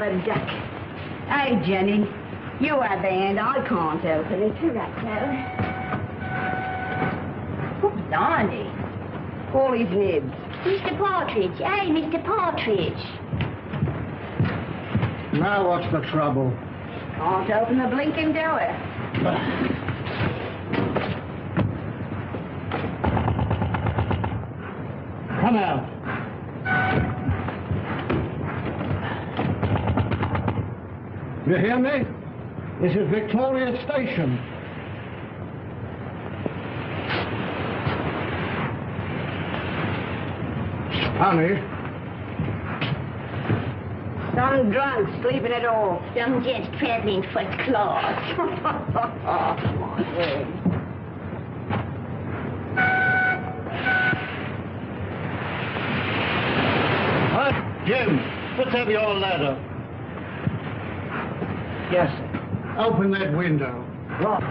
a duck. Hey, Jenny, you have the hand. I can't open it. You right, Sally. Who's Arnie? All his nibs. Mr. Partridge. Hey, Mr. Partridge. Now what's the trouble? Can't open the blinking door. Come out. You hear me? This is Victoria Station. Honey. Some drunk sleeping at all. Some just traveling first class. My word. Jim, let's have your ladder. Yes, sir. Open that window. Right.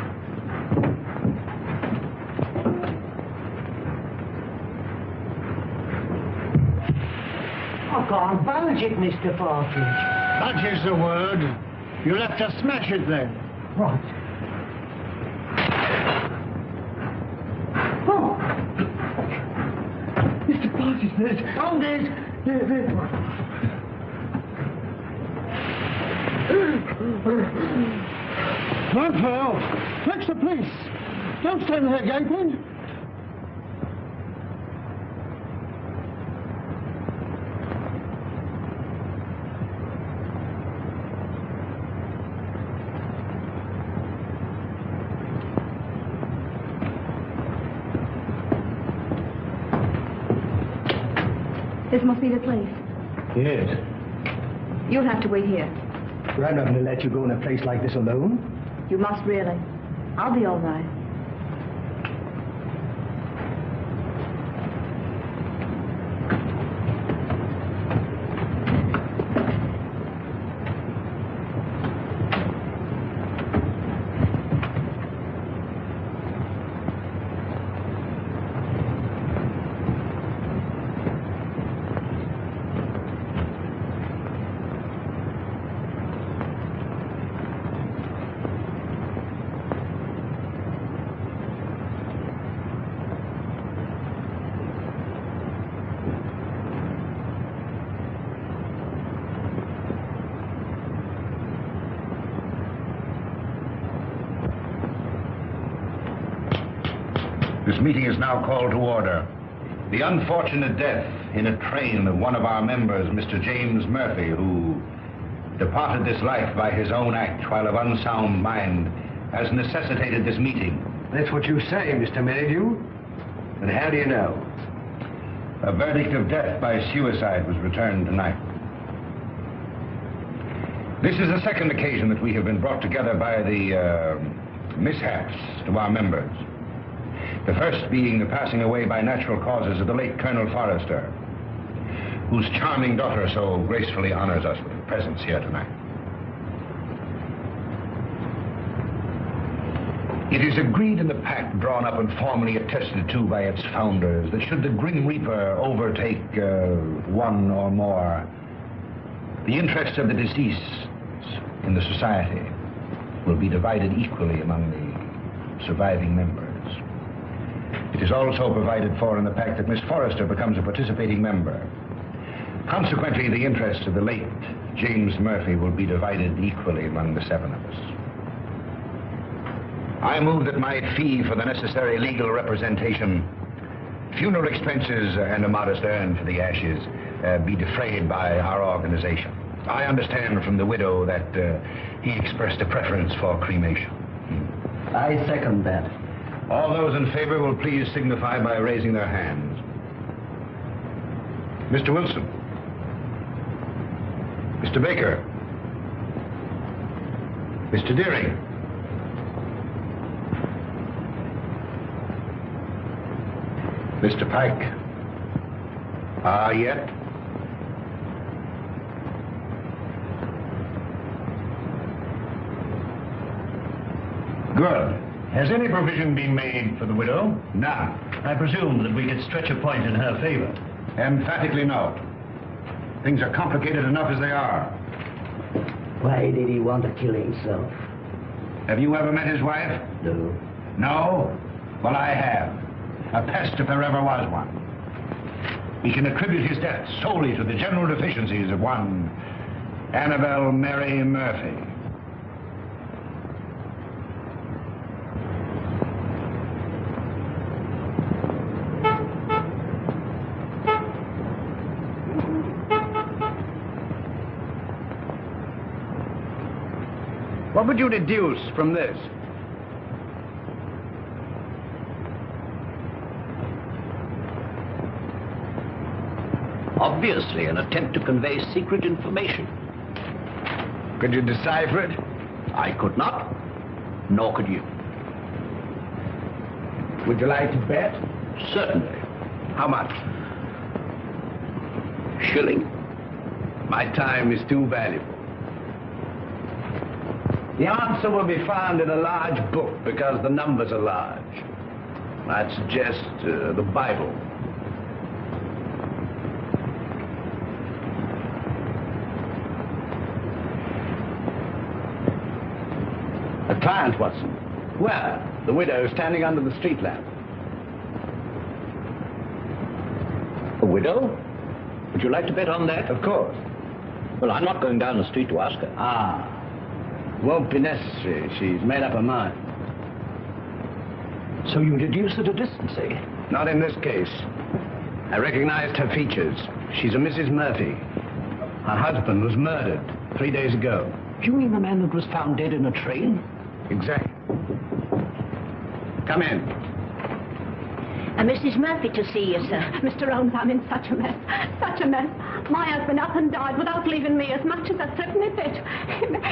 I can't budge it, Mr. Partridge. Budge is the word. You'll have to smash it then. Right. Oh! Mr. Partridge, there's... Oh, there's... Run for help. Fetch the police. Don't stand there gaping. This must be the place. Yes. You'll have to wait here. I'm not going to let you go in a place like this alone. You must really. I'll be all right. This meeting is now called to order. The unfortunate death in a train of one of our members, Mr. James Murphy, who departed this life by his own act while of unsound mind, has necessitated this meeting. That's what you say, Mr. Merrydew. But how do you know? A verdict of death by suicide was returned tonight. This is the second occasion that we have been brought together by the mishaps to our members. The first being the passing away by natural causes of the late Colonel Forrester, whose charming daughter so gracefully honors us with her presence here tonight. It is agreed in the pact drawn up and formally attested to by its founders that should the Grim Reaper overtake one or more, the interests of the deceased in the society will be divided equally among the surviving members. It is also provided for in the pact that Miss Forrester becomes a participating member. Consequently, the interests of the late James Murphy will be divided equally among the seven of us. I move that my fee for the necessary legal representation, funeral expenses, and a modest urn for the ashes be defrayed by our organization. I understand from the widow that he expressed a preference for cremation. I second that. All those in favor will please signify by raising their hands. Mr. Wilson. Mr. Baker. Mr. Dearing. Mr. Pyke. Yet? Good. Has any provision been made for the widow? None. I presume that we could stretch a point in her favor. Emphatically no. Things are complicated enough as they are. Why did he want to kill himself? Have you ever met his wife? No. No? Well, I have. A pest if there ever was one. He can attribute his death solely to the general deficiencies of one Annabel Mary Murphy. What would you deduce from this? Obviously, an attempt to convey secret information. Could you decipher it? I could not, nor could you. Would you like to bet? Certainly. How much? Shilling. My time is too valuable. The answer will be found in a large book because the numbers are large. I'd suggest the Bible. A client, Watson. Where? The widow standing under the street lamp. A widow? Would you like to bet on that? Of course. Well, I'm not going down the street to ask her. Ah. Won't be necessary. She's made up her mind. So you deduce at a distance, eh? Not in this case. I recognized her features. She's a Mrs. Murphy. Her husband was murdered 3 days ago. You mean the man that was found dead in a train? Exactly. Come in. Mrs. Murphy to see you, sir. Mr. Holmes, I'm in such a mess. Such a mess. My husband up and died without leaving me as much as a threepenny bit.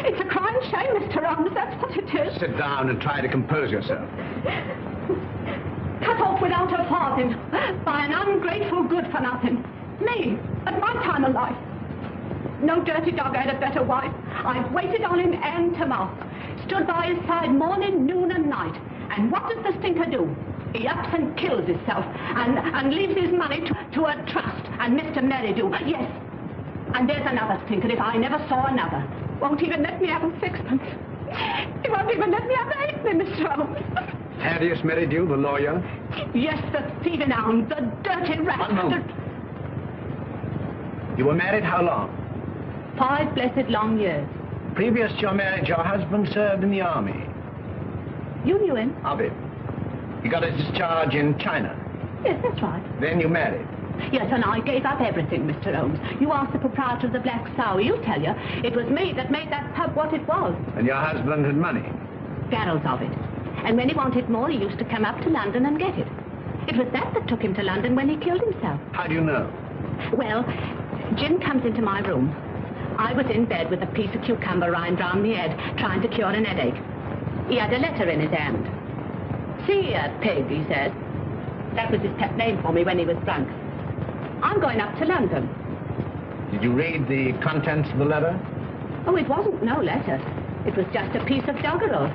It's a crying shame, Mr. Holmes. That's what it is. Sit down and try to compose yourself. Cut off without a farthing by an ungrateful good-for-nothing. Me, at my time of life. No dirty dog had a better wife. I've waited on him end to mouth. Stood by his side morning, noon and night. And what does the stinker do? He ups and kills himself and leaves his money to a trust. And Mr. Merrydew, yes. And there's another stinker if I never saw another. Won't even let me have a sixpence. He won't even let me have a halfpenny, Mr. Holmes. Thaddeus Merrydew, the lawyer? Yes, the thieving hound, the dirty rat. One moment. You were married how long? 5 blessed long years. Previous to your marriage, your husband served in the army. You knew him? Of it. He got his discharge in China. Yes, that's right. Then you married. Yes, and I gave up everything, Mr. Holmes. You asked the proprietor of the Black Sow. He'll tell you. It was me that made that pub what it was. And your husband had money. Barrels of it. And when he wanted more, he used to come up to London and get it. It was that took him to London when he killed himself. How do you know? Well, Jim comes into my room. I was in bed with a piece of cucumber rind round my head, trying to cure an headache. He had a letter in his hand. See here, pig, he said. That was his pet name for me when he was drunk. I'm going up to London. Did you read the contents of the letter? Oh, it wasn't no letter. It was just a piece of doggerel.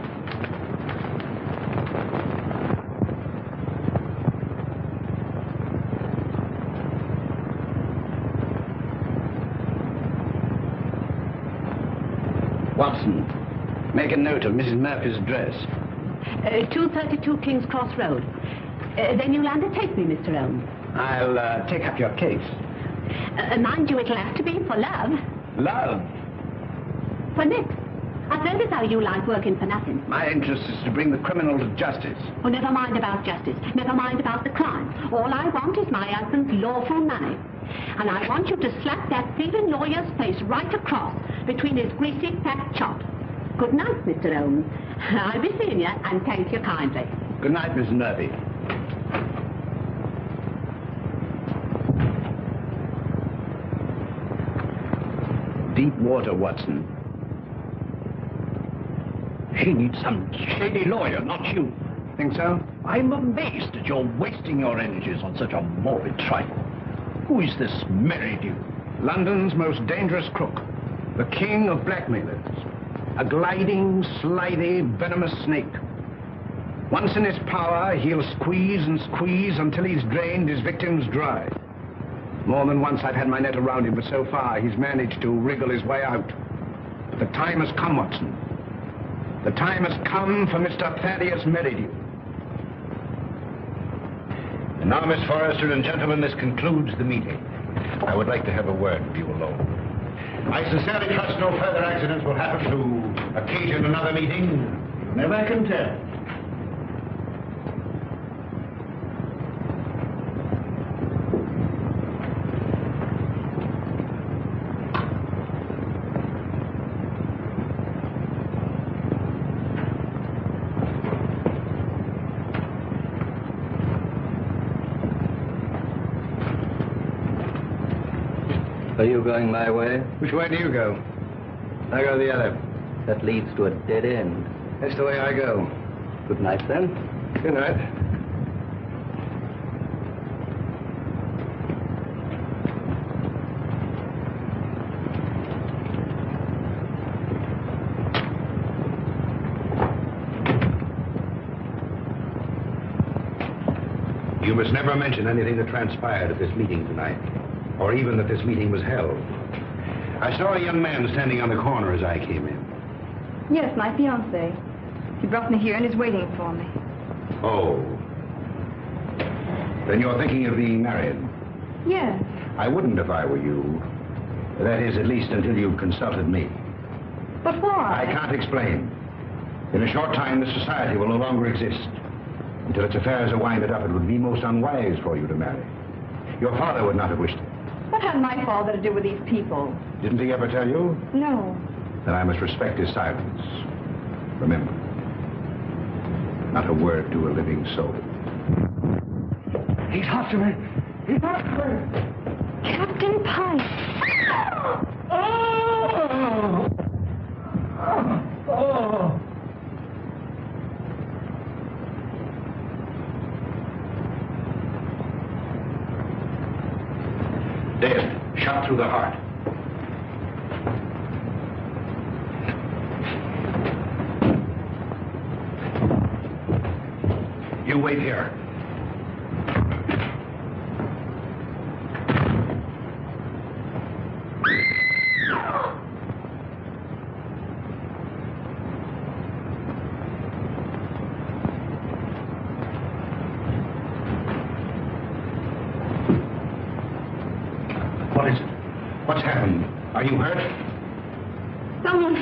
Watson, make a note of Mrs. Murphy's address. 232 King's Cross Road. Then you'll undertake me, Mr. Holmes. I'll take up your case. Mind you, it'll have to be for love. Love? For Nick. I've heard as how you like working for nothing. My interest is to bring the criminal to justice. Oh, never mind about justice. Never mind about the crime. All I want is my husband's lawful money. And I want you to slap that thieving lawyer's face right across between his greasy fat chops. Good night, Mr. Holmes. I'll be seeing you, and thank you kindly. Good night, Mrs. Murphy. Deep water, Watson. She needs some shady lawyer, not you. Think so? I'm amazed that you're wasting your energies on such a morbid trifle. Who is this Merrydew? London's most dangerous crook. The king of blackmailers. A gliding, slithy, venomous snake. Once in his power, he'll squeeze and squeeze until he's drained his victims dry. More than once I've had my net around him, but so far he's managed to wriggle his way out. The time has come, Watson. The time has come for Mr. Thaddeus Merrydew. And now, Miss Forrester and gentlemen, this concludes the meeting. I would like to have a word with you alone. I sincerely trust no further accidents will happen to occasion another meeting. You never can tell. Are you going my way? Which way do you go? I go the other. That leads to a dead end. That's the way I go. Good night, then. Good night. You must never mention anything that transpired at this meeting tonight, or even that this meeting was held. I saw a young man standing on the corner as I came in. Yes, my fiancé. He brought me here and is waiting for me. Oh. Then you're thinking of being married? Yes. I wouldn't if I were you. That is, at least until you've consulted me. But why? I can't explain. In a short time, this society will no longer exist. Until its affairs are winded up, it would be most unwise for you to marry. Your father would not have wished it. What had my father to do with these people? Didn't he ever tell you? No. Then I must respect his silence. Remember, not a word to a living soul. He's after me. He's after me. Captain Pyke. Oh! Oh! Dead, shot through the heart. You wait here. What is it? What's happened? Are you hurt? Someone.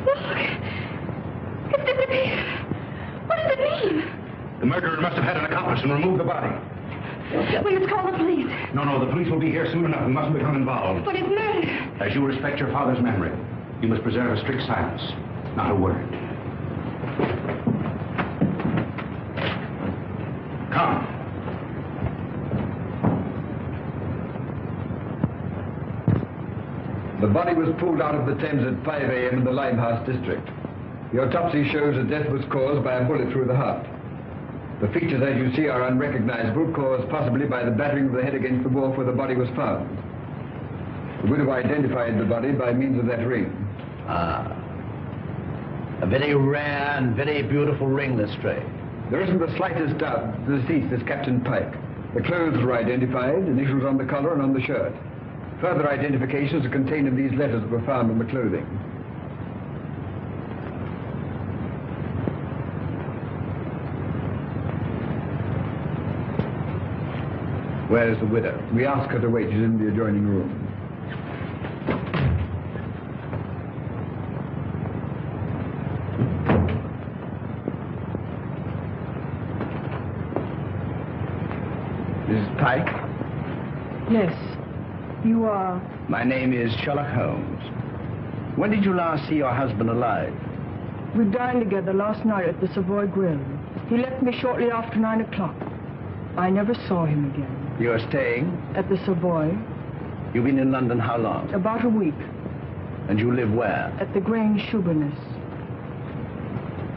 Look. It's disappeared. What does it mean? The murderer must have had an accomplice and removed the body. We must call the police. No, the police will be here soon enough. We mustn't become involved. But it's murder. As you respect your father's memory, you must preserve a strict silence. Not a word. Come. The body was pulled out of the Thames at 5 a.m. in the Limehouse district. The autopsy shows that death was caused by a bullet through the heart. The features, as you see, are unrecognizable, caused possibly by the battering of the head against the wall where the body was found. The widow identified the body by means of that ring. Ah. A very rare and very beautiful ring, Lestrade. There isn't the slightest doubt the deceased is Captain Pyke. The clothes were identified, initials on the collar and on the shirt. Further identifications are contained in these letters that were found on the clothing. Where is the widow? We asked her to wait. She's in the adjoining room. Mrs. Pyke? Yes. You are? My name is Sherlock Holmes. When did you last see your husband alive? We dined together last night at the Savoy Grill. He left me shortly after 9 o'clock. I never saw him again. You are staying? At the Savoy. You've been in London how long? About a week. And you live where? At the Grange Shoeburness.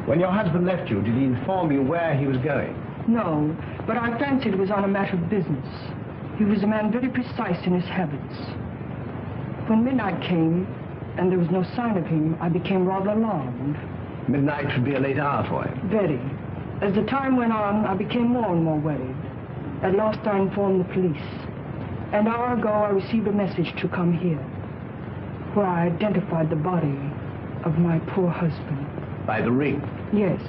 When your husband left you, did he inform you where he was going? No, but I fancied it was on a matter of business. He was a man very precise in his habits. When midnight came, and there was no sign of him, I became rather alarmed. Midnight should be a late hour for him. Very. As the time went on, I became more and more worried. At last I informed the police. An hour ago, I received a message to come here. where I identified the body of my poor husband. By the ring? Yes.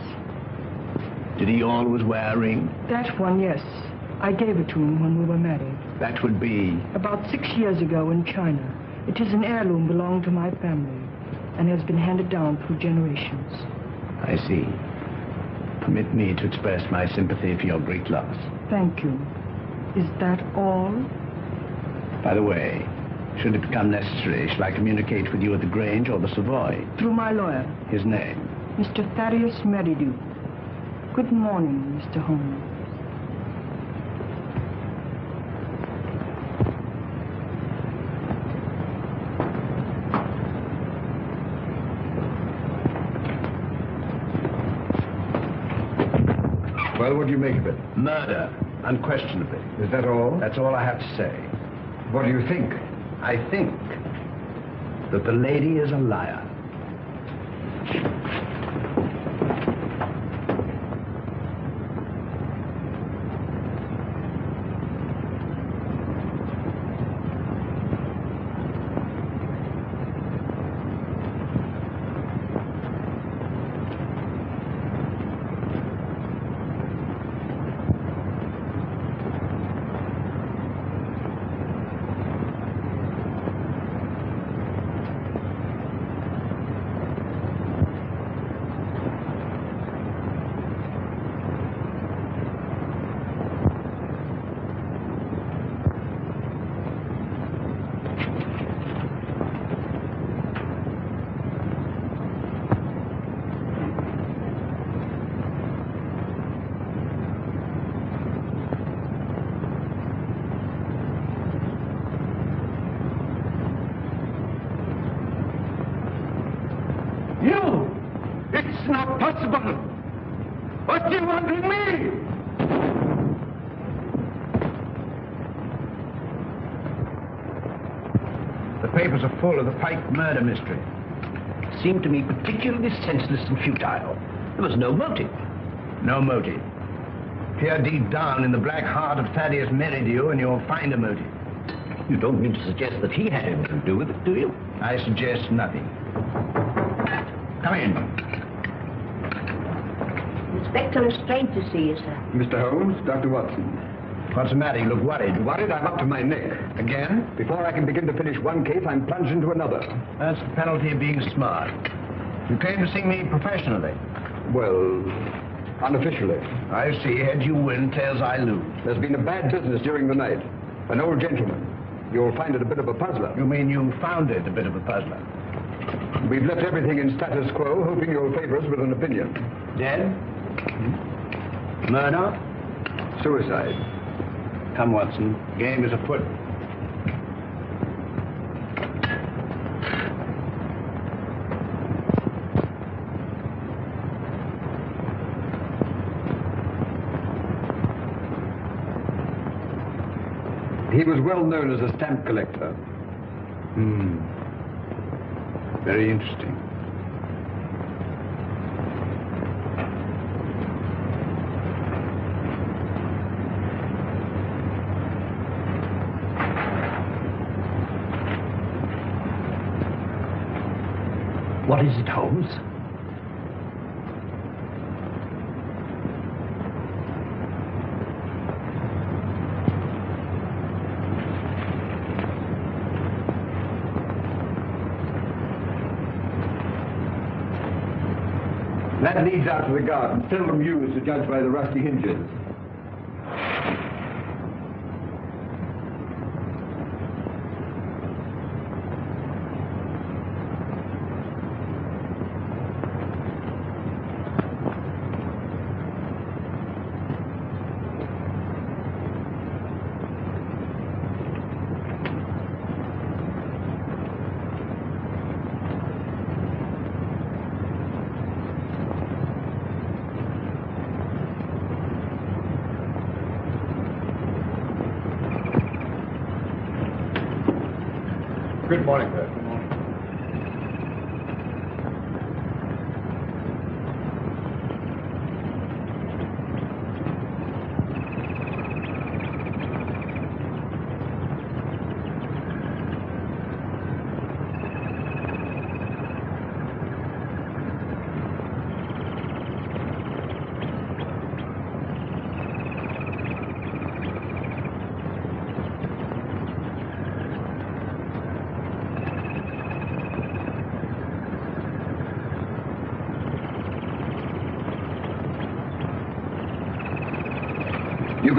Did he always wear a ring? That one, yes. I gave it to him when we were married. That would be... About 6 years ago in China. It is an heirloom belonging to my family and has been handed down through generations. I see. Permit me to express my sympathy for your great loss. Thank you. Is that all? By the way, should it become necessary, shall I communicate with you at the Grange or the Savoy? Through my lawyer. His name? Mr. Thaddeus Merrydew. Good morning, Mr. Holmes. Well, what do you make of it? Murder, unquestionably. Is that all? That's all I have to say. What do you think? I think that the lady is a liar. What do you want with me? The papers are full of the Pyke murder mystery. It seemed to me particularly senseless and futile. There was no motive. No motive. Peer deep down in the black heart of Thaddeus Merrydew and you'll find a motive. You don't mean to suggest that he had anything to do with it, do you? I suggest nothing. Come in. Inspector is strange to see you, sir. Mr. Holmes, Dr. Watson. What's the matter? You look worried. Worried? I'm up to my neck. Again? Before I can begin to finish one case, I'm plunged into another. That's the penalty of being smart. You came to see me professionally. Well, unofficially. I see. Heads you win, tails I lose. There's been a bad business during the night. An old gentleman. You'll find it a bit of a puzzler. You mean you found it a bit of a puzzler? We've left everything in status quo, hoping you'll favor us with an opinion. Dead? Murder? Suicide. Come, Watson. Game is afoot. He was well known as a stamp collector. Very interesting. What is it, Holmes? That leads out to the garden, seldom used to judge by the rusty hinges. Good morning, sir. Good morning.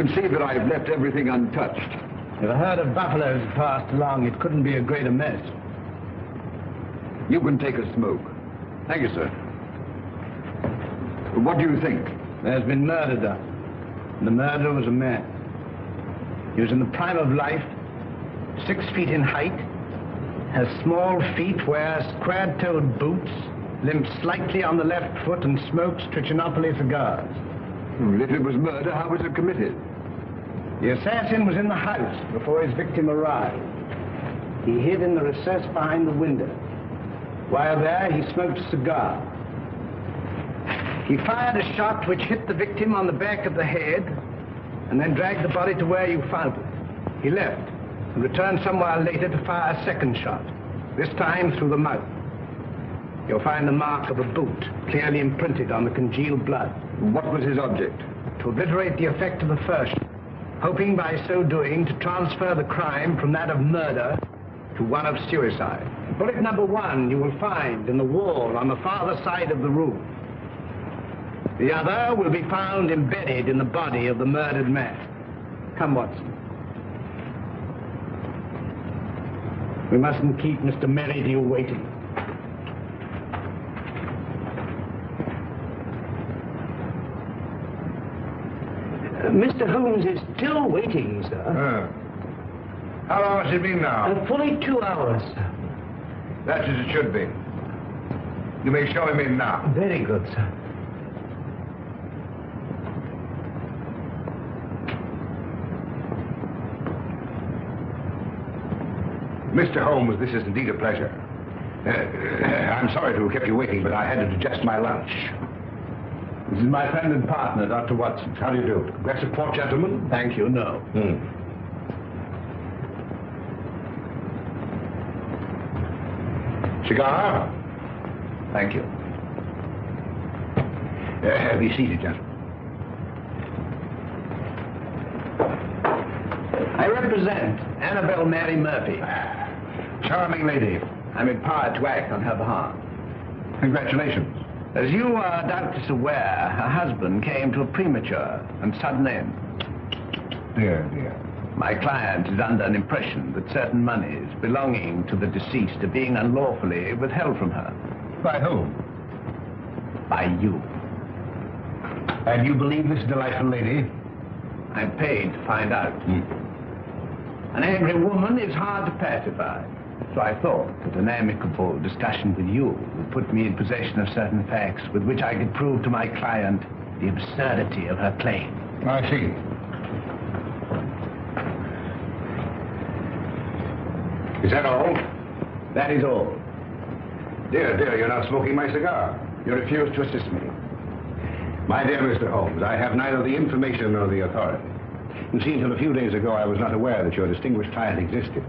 can see that I've left everything untouched. If a herd of buffaloes had passed along, it couldn't be a greater mess. You can take a smoke. Thank you, sir. What do you think? There's been murder done. And the murderer was a man. He was in the prime of life, 6 feet in height, has small feet, wears square-toed boots, limps slightly on the left foot, and smokes Trichinopoly cigars. Well, if it was murder, how was it committed? The assassin was in the house before his victim arrived. He hid in the recess behind the window. While there, he smoked a cigar. He fired a shot which hit the victim on the back of the head and then dragged the body to where you found it. He left and returned some while later to fire a second shot, this time through the mouth. You'll find the mark of a boot clearly imprinted on the congealed blood. What was his object? To obliterate the effect of the first, hoping by so doing to transfer the crime from that of murder to one of suicide. Bullet number 1 you will find in the wall on the farther side of the room. The other will be found embedded in the body of the murdered man. Come, Watson. We mustn't keep Mr. Merrydew waiting. Mr. Holmes is still waiting, sir. How long has it been now? Fully 2 hours, sir. That's as it should be. You may show him in now. Very good, sir. Mr. Holmes, this is indeed a pleasure. I'm sorry to have kept you waiting, but I had to digest my lunch. This is my friend and partner, Dr. Watson. How do you do? Glass of port, gentlemen? Thank you, no. Cigar? Thank you. Be seated, gentlemen. I represent Annabelle Mary Murphy. Charming lady. I'm empowered to act on her behalf. Congratulations. As you are doubtless aware, her husband came to a premature and sudden end. Dear. My client is under an impression that certain monies belonging to the deceased are being unlawfully withheld from her. By whom? By you. And you believe this delightful lady? I'm paid to find out. An angry woman is hard to pacify. So I thought that an amicable discussion with you would put me in possession of certain facts with which I could prove to my client the absurdity of her claim. I see. Is that all? That is all. Dear, you're not smoking my cigar. You refuse to assist me. My dear Mr. Holmes, I have neither the information nor the authority. You see, until a few days ago, I was not aware that your distinguished client existed.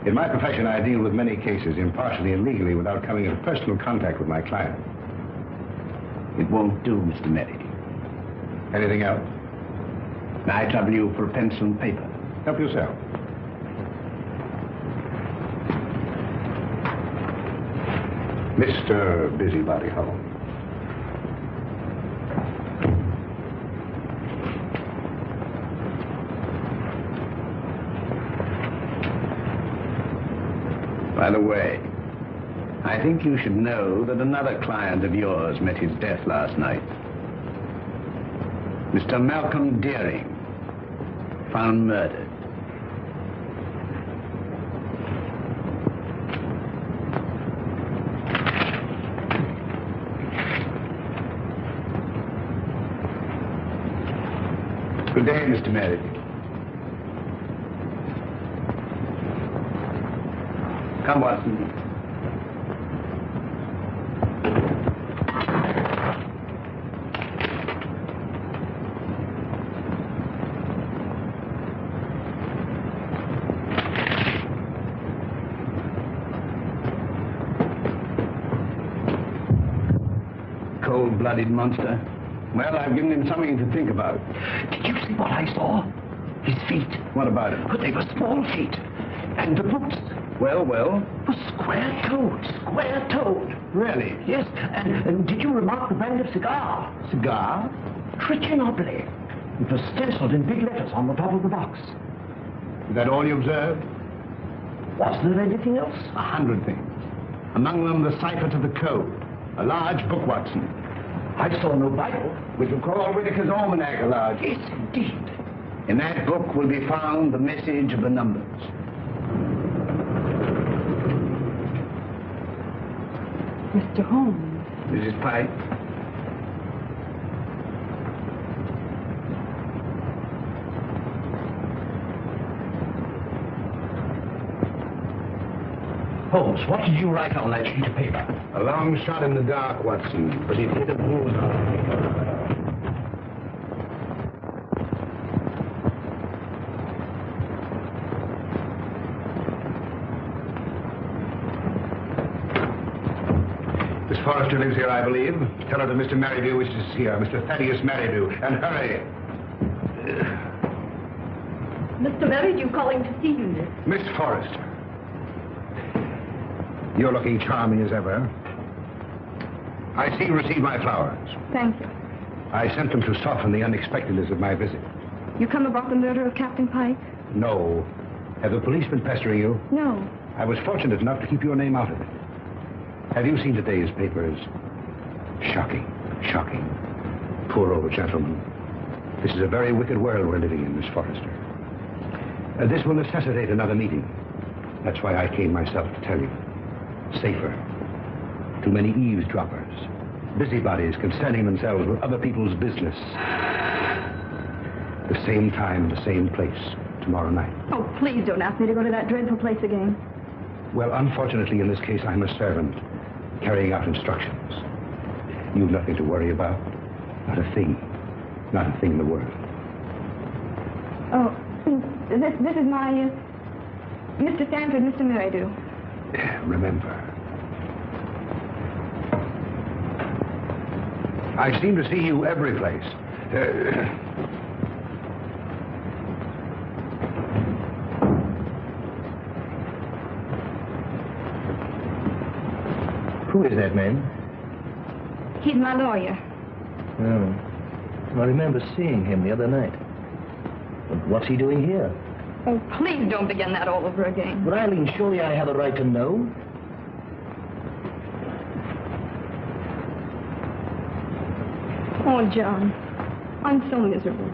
In my profession, I deal with many cases, impartially and legally, without coming into personal contact with my client. It won't do, Mr. Merrydew. Anything else? May I trouble you for a pencil and paper? Help yourself. Mr. Busybody Holmes. By the way, I think you should know that another client of yours met his death last night. Mr. Malcom Dearing, found murdered. Good day, Mr. Merrydew. Come, Watson. Cold-blooded monster. Well, I've given him something to think about. Did you see what I saw? His feet. What about it? But they were small feet. And the boots Well? were square-toed. Really? Yes, and did you remark the brand of cigar? Cigar? Trichinopoly. It was stenciled in big letters on the top of the box. Is that all you observed? Was there anything else? 100 things. Among them, the cipher to the code. A large book, Watson. I saw no Bible. Which will call Whitaker's Almanac a large. Yes, indeed. In that book will be found the message of the numbers. Mr. Holmes. Mrs. Pyke. Holmes, what did you write on that sheet of paper? A long shot in the dark, Watson, but it hit a bullseye. Miss Forrester lives here, I believe. Tell her that Mr. Merrydew wishes to see her, Mr. Thaddeus Merrydew, and hurry. Mr. Merrydew calling to see you, miss. Miss Forrester. You're looking charming as ever. I see you received my flowers. Thank you. I sent them to soften the unexpectedness of my visit. You come about the murder of Captain Pyke? No. Have the police been pestering you? No. I was fortunate enough to keep your name out of it. Have you seen today's papers? Shocking. Shocking. Poor old gentleman. This is a very wicked world we're living in, Miss Forrester. This will necessitate another meeting. That's why I came myself to tell you. Safer. Too many eavesdroppers. Busybodies concerning themselves with other people's business. The same time, the same place, tomorrow night. Oh, please don't ask me to go to that dreadful place again. Well, unfortunately, in this case, I'm a servant, carrying out instructions. You've nothing to worry about. Not a thing. Not a thing in the world. Oh, this is my, Mr. Stanford, Mr. Merrydew. Remember. I seem to see you every place. Who is that man? He's my lawyer. Oh. I remember seeing him the other night. But what's he doing here? Oh, please don't begin that all over again. But Eileen, surely I have a right to know. Oh, John, I'm so miserable.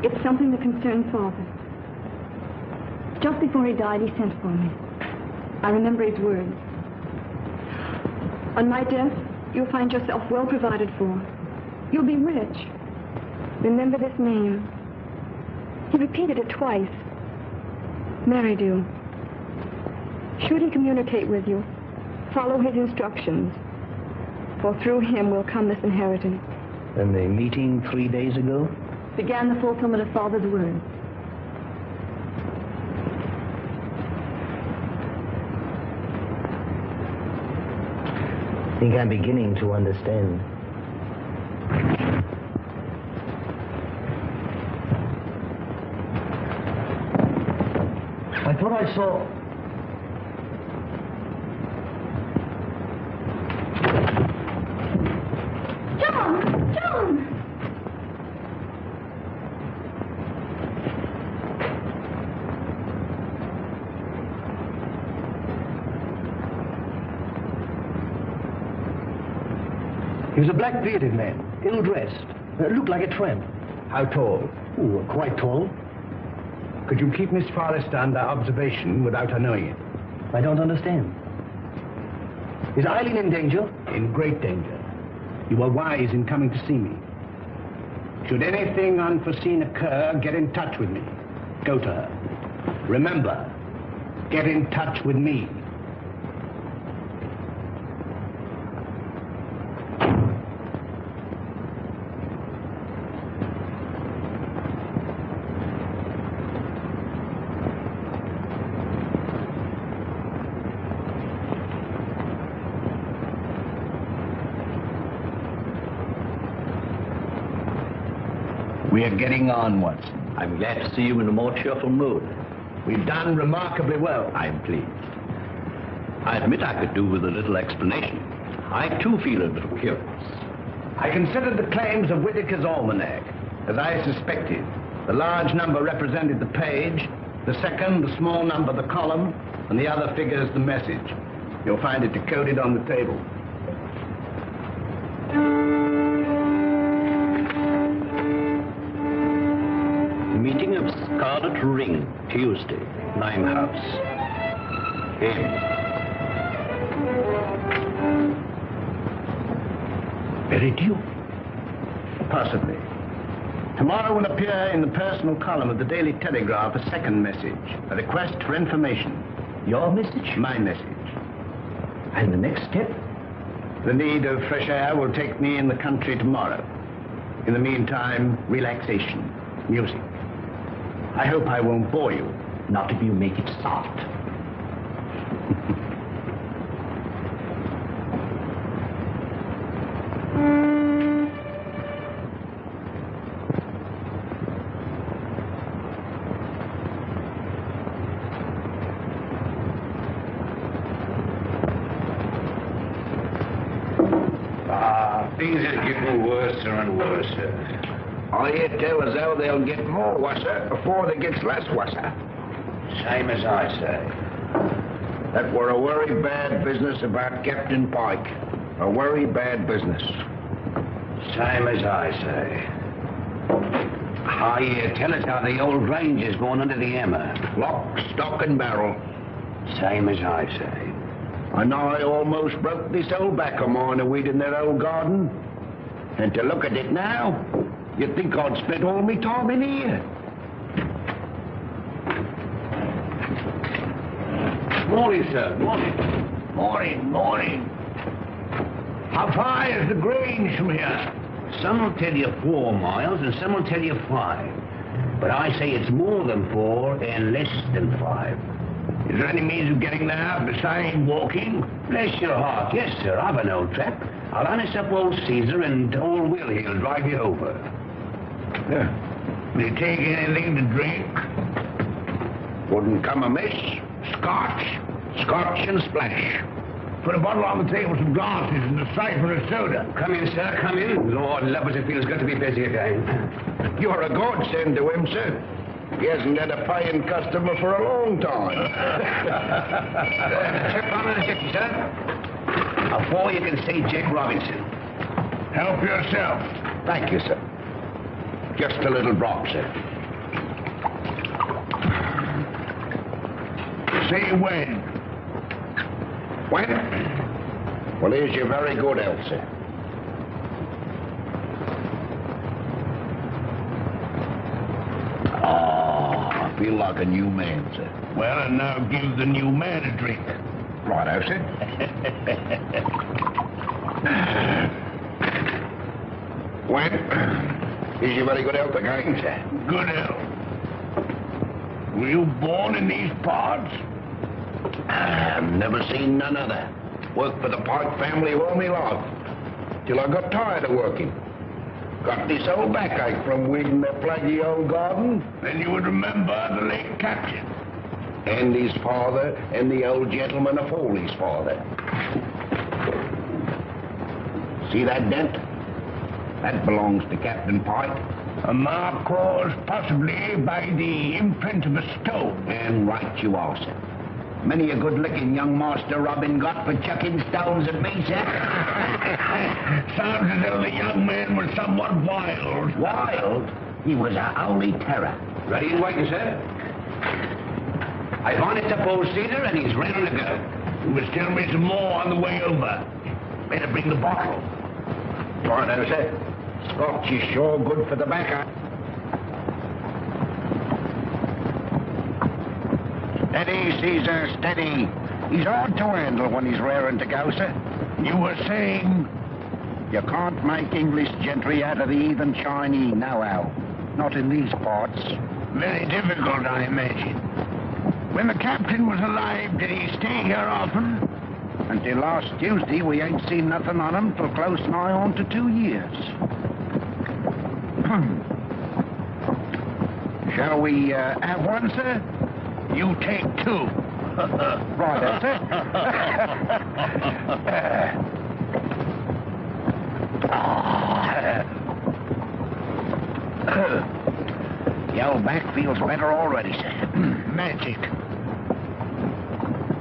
It's something that concerns Father. Just before he died, he sent for me. I remember his words. On my death, you'll find yourself well provided for. You'll be rich. Remember this name. He repeated it twice. Merrydew. Should he communicate with you, follow his instructions, for through him will come this inheritance. And the meeting 3 days ago? Began the fulfillment of Father's word. I think I'm beginning to understand. I thought I saw... John! He was a black-bearded man, ill-dressed, looked like a tramp. How tall? Oh, quite tall. Could you keep Miss Forrester under observation without her knowing it? I don't understand. Is Eileen in danger? In great danger. You were wise in coming to see me. Should anything unforeseen occur, get in touch with me. Go to her. Remember, get in touch with me. We are getting on, Watson. I'm glad to see you in a more cheerful mood. We've done remarkably well. I'm pleased. I admit I could do with a little explanation. I, too, feel a little curious. I considered the claims of Whitaker's almanac. As I suspected, the large number represented the page, the second, the small number, the column, and the other figures the message. You'll find it decoded on the table. Meeting of Scarlet Ring, Tuesday, Limehouse. M. Merrydew? Possibly. Tomorrow will appear in the personal column of the Daily Telegraph a second message, a request for information. Your message? My message. And the next step? The need of fresh air will take me in the country tomorrow. In the meantime, relaxation, music. I hope I won't bore you. Not if you make it soft. Things are getting worse and worse. I hear tell as how they'll get more worser before they gets less worser. Same as I say. That were a very bad business about Captain Pyke. A very bad business. Same as I say. I hear tell us how the old range is going under the hammer. Lock, stock, and barrel. Same as I say. And I almost broke this old back of mine a weed in that old garden. And to look at it now, you'd think I'd spent all my time in here. Morning, sir. Morning. Morning. How far is the Grange from here? Some will tell you 4 miles and some will tell you 5. But I say it's more than 4 and less than 5. Is there any means of getting there besides walking? Bless your heart, yes, sir. I've an old trap. I'll harness up old Caesar and old Will he'll drive you over. Will you take anything to drink? Wouldn't come amiss. Scotch and splash. Put a bottle on the table, some glasses, and a siphon of soda. Come in, sir, come in. Lord love us, it feels good to be busy again. You're a godsend to him, sir. He hasn't had a paying customer for a long time. Chip on a hip, sir. Before you can see Jack Robinson. Help yourself. Thank you, sir. Just a little drop, sir. See when? When? Well, here's your very good health, sir. I feel like a new man, sir. Well, and now give the new man a drink. Righto, sir. When? Is your very good health again, sir? Good health. Were you born in these parts? I've never seen none other. Worked for the Pyke family all my life. Till I got tired of working. Got this old backache from weeding that plaguey old garden. Then you would remember the late captain. And his father, and the old gentleman of Foley's father. See that dent? That belongs to Captain Pyke. A mark caused possibly by the imprint of a stone. And right you are, sir. Many a good-looking young Master Robin got for chucking stones at me, sir. Sounds as though the young man was somewhat wild. Wild? He was a holy terror. Ready and waiting, sir. I've harnessed up old Caesar and he's ready to go. You must tell me some more on the way over. Better bring the bottle. Righto, sir. Scotch is sure good for the backer. Steady, Caesar, steady. He's hard to handle when he's raring to go, sir. You were saying? You can't make English gentry out of the heathen Chinese now-how. Not in these parts. Very difficult, I imagine. When the captain was alive, did he stay here often? Until last Tuesday, we ain't seen nothing on him for close nigh on to 2 years. Shall we have one, sir? You take 2. Right, that's it. better already, sir. Magic.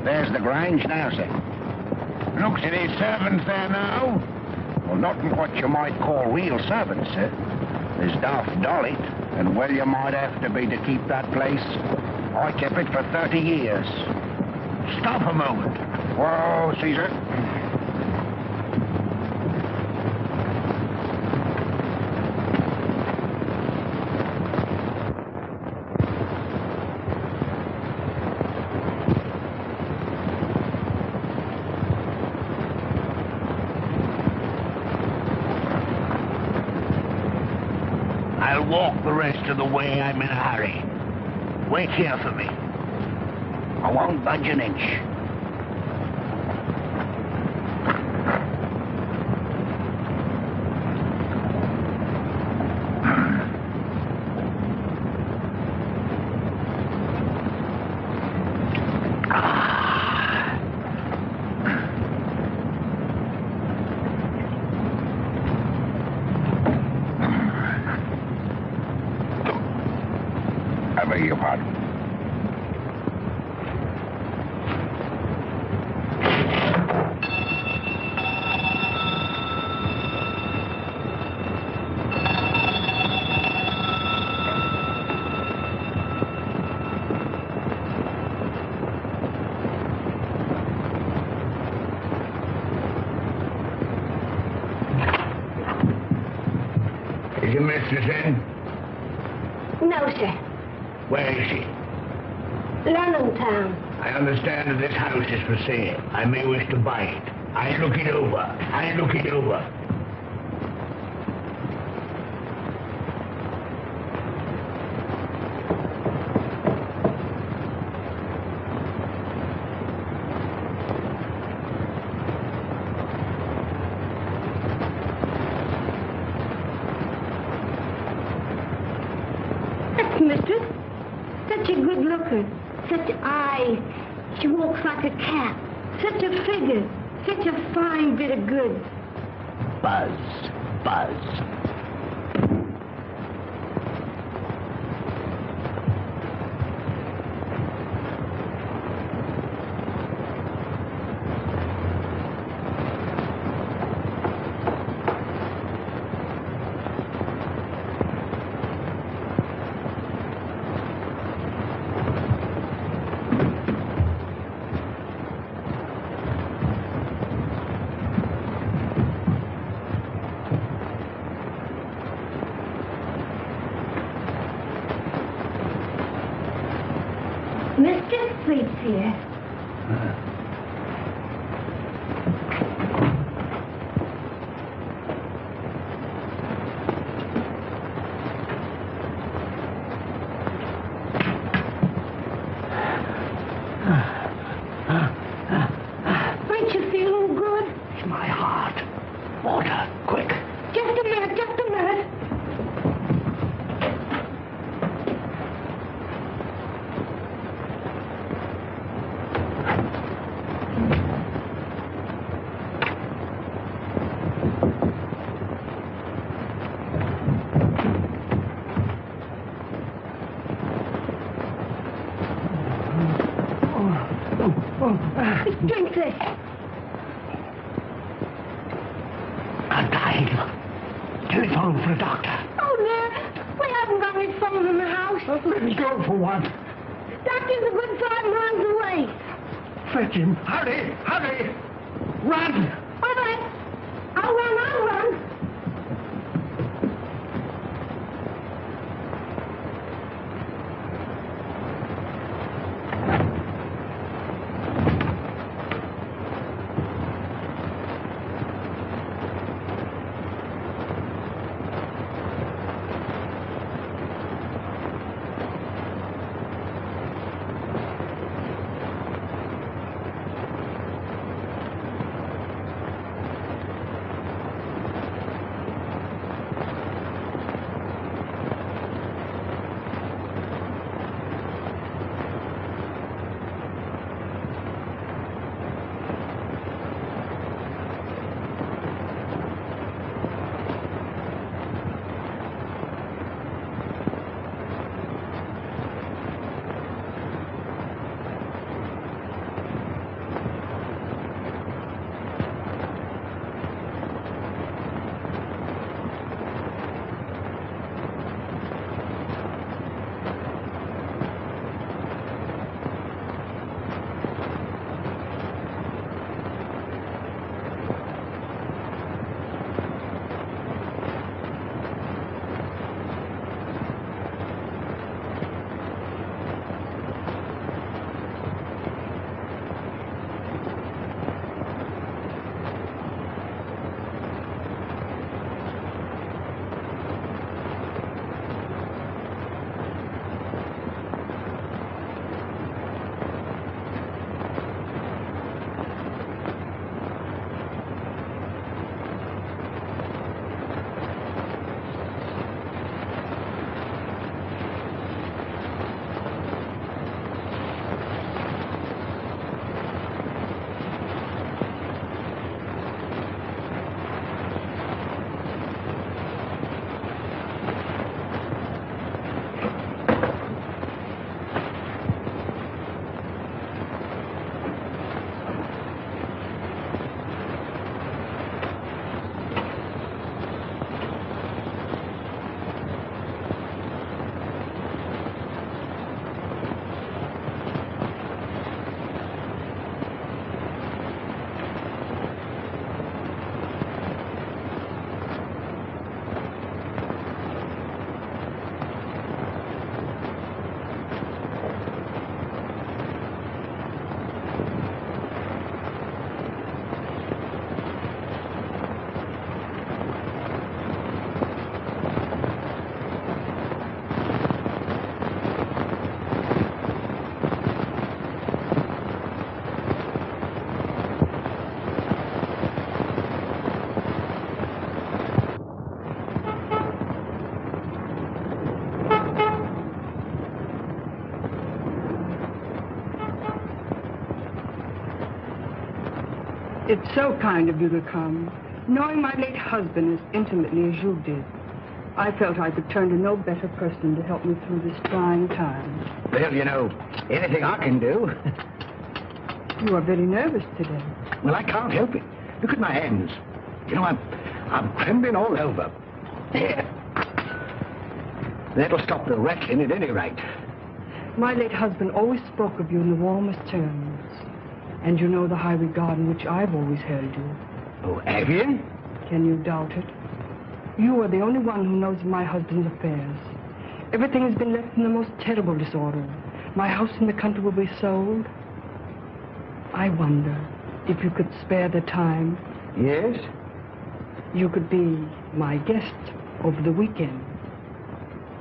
There's the Grange now, sir. Looks at his servants there now. Well, not what you might call real servants, sir. There's Daft Dolly, and well you might have to be to keep that place. I kept it for 30 years. Stop a moment. Whoa, Caesar. I'll walk the rest of the way. I'm in a hurry. Wait here for me. I won't budge an inch. I beg your pardon. Is your mistress in? No, sir. Where is she? London town. I understand that this house is for sale. I may wish to buy it. I look it over. I look it over. That's mistress. Such a good looker. Such eyes. She walks like a cat. Such a figure. Such a fine bit of goods. Buzz. Buzz. Mistress sleeps here. Ain't you feeling good? It's my heart. Water, quick. Just a minute, just a minute. Drink this. I'm dying. Telephone for a doctor. Oh, no. We haven't got any phone in the house. Let me go for one. Doctor's a good 5 miles away. Fetch him. Hurry, hurry. Run. All right. I'll run. It's so kind of you to come. Knowing my late husband as intimately as you did, I felt I could turn to no better person to help me through this trying time. Well, you know, anything I can do. You are very nervous today. Well, I can't help it. Look at my hands. You know, I'm trembling all over. There. That'll stop the rattling at any rate. My late husband always spoke of you in the warmest terms. And you know the high regard in which I've always held you. Oh, have you? Can you doubt it? You are the only one who knows my husband's affairs. Everything has been left in the most terrible disorder. My house in the country will be sold. I wonder if you could spare the time. Yes? You could be my guest over the weekend.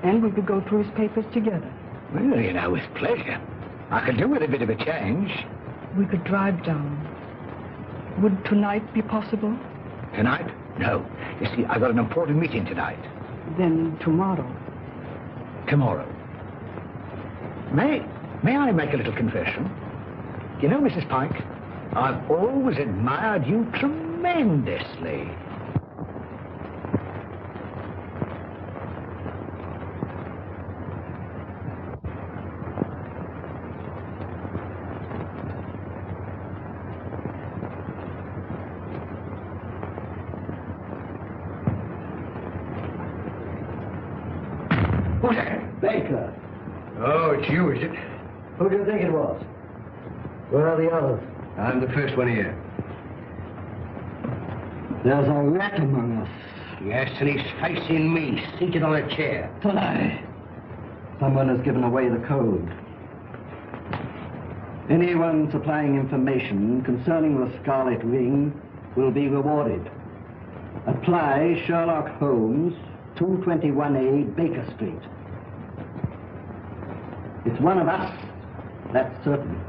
And we could go through his papers together. Well, you know, with pleasure. I could do with a bit of a change. We could drive down. Would tonight be possible? Tonight? No. You see, I've got an important meeting tonight. Then tomorrow. Tomorrow. May I make a little confession? You know, Mrs. Pyke, I've always admired you tremendously. Who's that? Baker. Oh, it's you, is it? Who do you think it was? Where are the others? I'm the first one here. There's a rat among us. Yes, and he's facing me, seated on a chair. Aye. Someone has given away the code. Anyone supplying information concerning the Scarlet Ring will be rewarded. Apply Sherlock Holmes, 221A Baker Street. It's one of us, that's certain.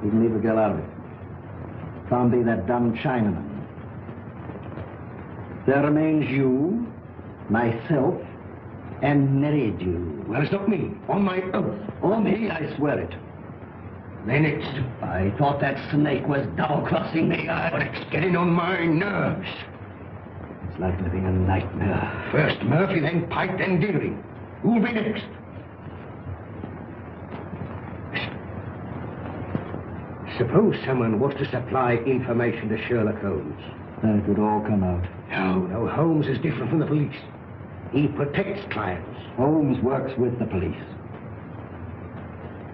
We can leave the girl out of it. Can't be that dumb Chinaman. There remains you, myself, and Merrydew. Well, it's not me, on my oath. On me, I swear it. Then it's... I thought that snake was double-crossing me. But it's getting on my nerves. It's like living a nightmare. First Murphy, then Pyke, then Dearing. Who'll be next? Suppose someone was to supply information to Sherlock Holmes. Then it would all come out. No, Holmes is different from the police. He protects clients. Holmes works with the police.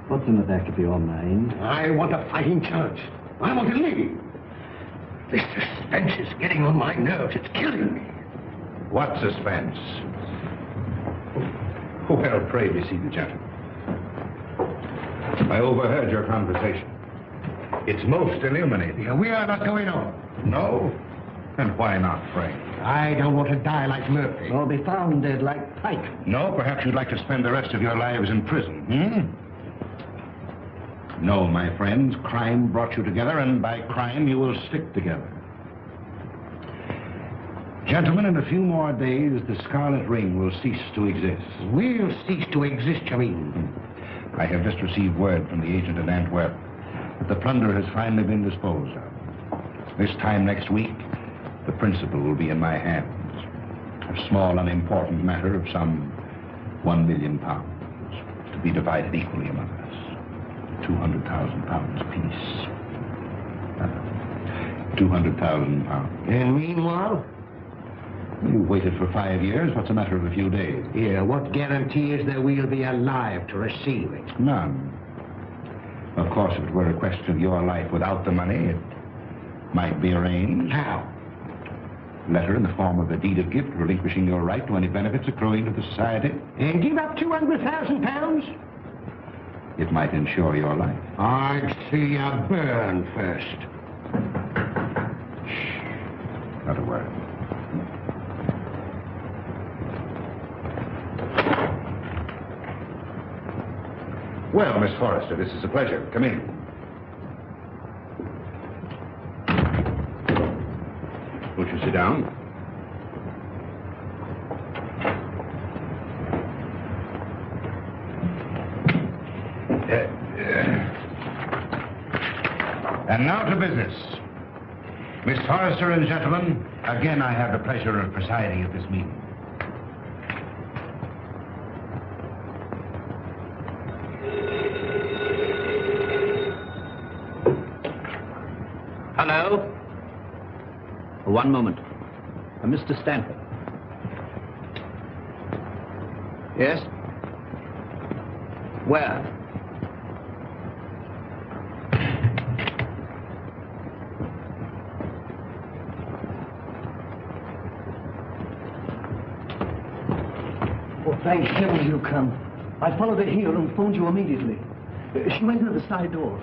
What's in the back of your mind? I want a fighting chance. I want to leave. This suspense is getting on my nerves. It's killing me. What suspense? Well, pray be seated, gentlemen. I overheard your conversation. It's most illuminating. Yeah, we are not going on. No? And why not, pray? I don't want to die like Murphy. Or be found dead like Pyke. No, perhaps you'd like to spend the rest of your lives in prison, No, my friends, crime brought you together, and by crime you will stick together. Gentlemen, in a few more days, the Scarlet Ring will cease to exist. We'll cease to exist, you mean? I have just received word from the agent in Antwerp that the plunder has finally been disposed of. This time next week, the principal will be in my hands. A small, unimportant matter of some £1 million, to be divided equally among us. £200,000 apiece. £200,000. And meanwhile? You waited for 5 years. What's a matter of a few days? Yeah, what guarantee is there we'll be alive to receive it? None. Of course, if it were a question of your life without the money, it might be arranged. How? Letter in the form of a deed of gift relinquishing your right to any benefits accruing to the society. And give up £200,000? It might ensure your life. I'd see you burn first. Shh. Not a word. Well, Miss Forrester, this is a pleasure. Come in. Won't you sit down? And now to business. Miss Forrester and gentlemen, again I have the pleasure of presiding at this meeting. Hello? One moment. Mr. Stanford. Yes? Where? Oh, thank heaven you come. I followed her here and phoned you immediately. She went through the side door.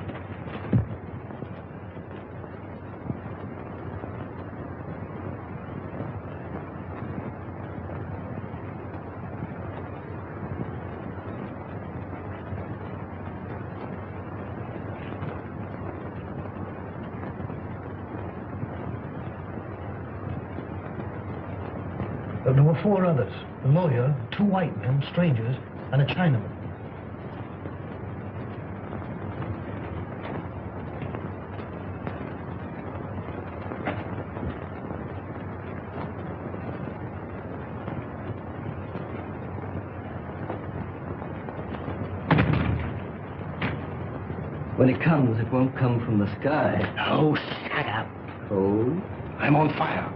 There were 4 others. A lawyer, 2 white men, strangers, and a Chinaman. When it comes, it won't come from the sky. Oh, shut up. Oh? I'm on fire.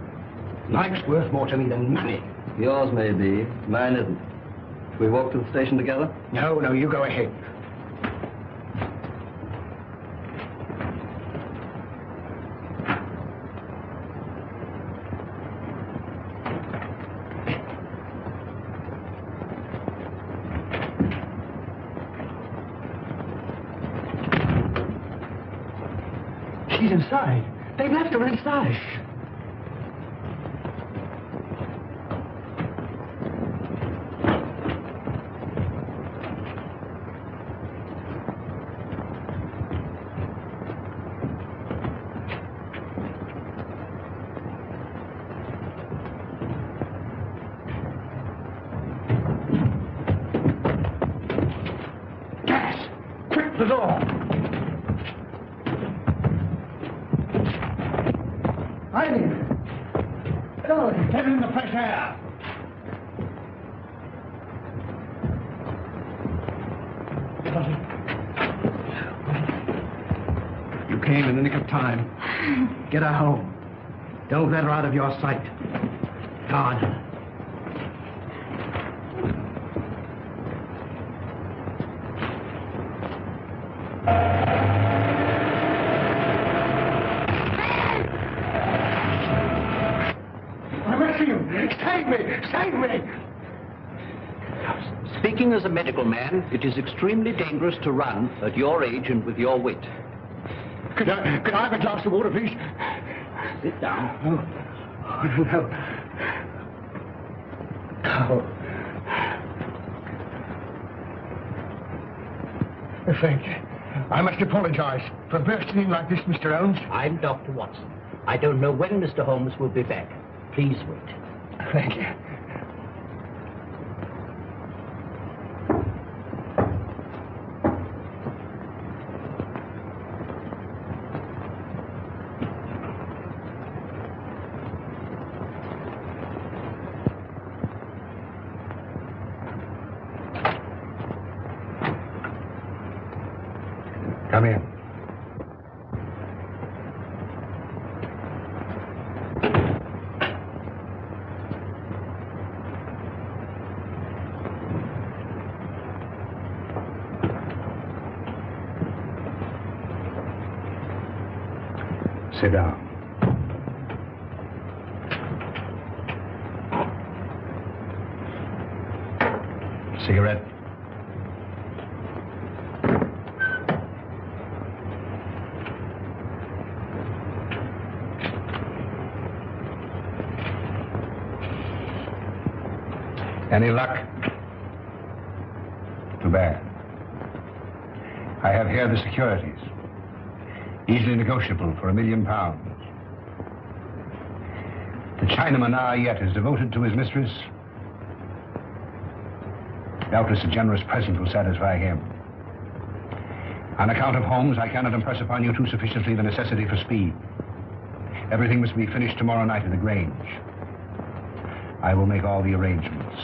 Life's worth more to me than money. Yours may be. Mine isn't. Shall we walk to the station together? No, you go ahead. She's inside. They've left her inside. Gas! Quick, the door! Eileen! Darling, Get in the fresh air! You came in the nick of time. Get her home. Don't let her out of your sight. God. I'm asking you, save me! Save me! Speaking as a medical man, it is extremely dangerous to run at your age and with your wit. Could I have a glass of water, please? Sit down. Oh, no. Oh. Thank you. I must apologize for bursting in like this, Mr. Holmes. I'm Dr. Watson. I don't know when Mr. Holmes will be back. Please wait. Thank you. Come in. Sit down. Cigarette? Any luck? Too bad. I have here the securities. Easily negotiable for £1 million. The Chinaman yet is devoted to his mistress. Doubtless a generous present will satisfy him. On account of Holmes, I cannot impress upon you too sufficiently the necessity for speed. Everything must be finished tomorrow night at the Grange. I will make all the arrangements.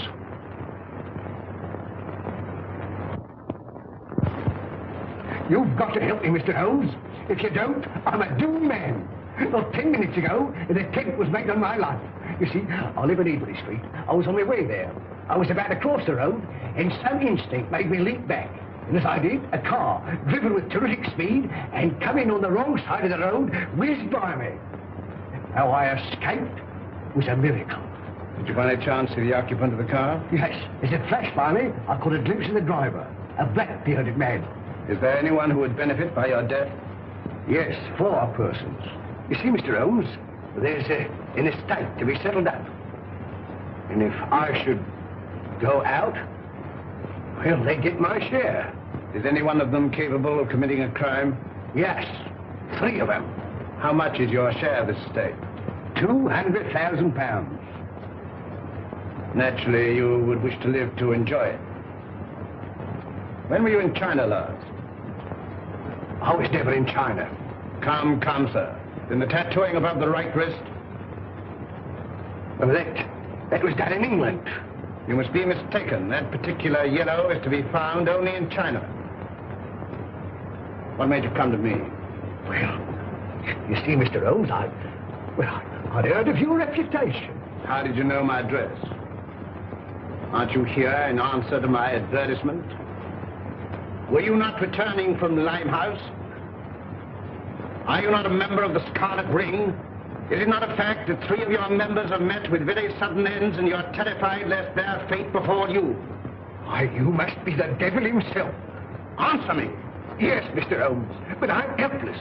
You've got to help me, Mr. Holmes. If you don't, I'm a doomed man. Not 10 minutes ago, an attempt was made on my life. You see, I live in Ebury Street. I was on my way there. I was about to cross the road, and some instinct made me leap back. And as I did, a car, driven with terrific speed and coming on the wrong side of the road, whizzed by me. How I escaped was a miracle. Did you by any chance see the occupant of the car? Yes, as it flashed by me, I caught a glimpse of the driver, a black-bearded man. Is there anyone who would benefit by your death? Yes, 4 persons. You see, Mr. Holmes, there's an estate to be settled up. And if I should go out, well, they get my share. Is any one of them capable of committing a crime? Yes, 3 of them. How much is your share of this estate? £200,000. Naturally, you would wish to live to enjoy it. When were you in China last? I was never in China. Come, sir. Then the tattooing above the right wrist? Well, that was done in England. You must be mistaken. That particular yellow is to be found only in China. What made you come to me? Well, you see, Mr. Holmes, I'd heard of your reputation. How did you know my address? Aren't you here in answer to my advertisement? Were you not returning from the Limehouse? Are you not a member of the Scarlet Ring? Is it not a fact that 3 of your members have met with very sudden ends and you're terrified lest their fate befall you? Why, you must be the devil himself. Answer me. Yes, Mr. Holmes, but I'm helpless.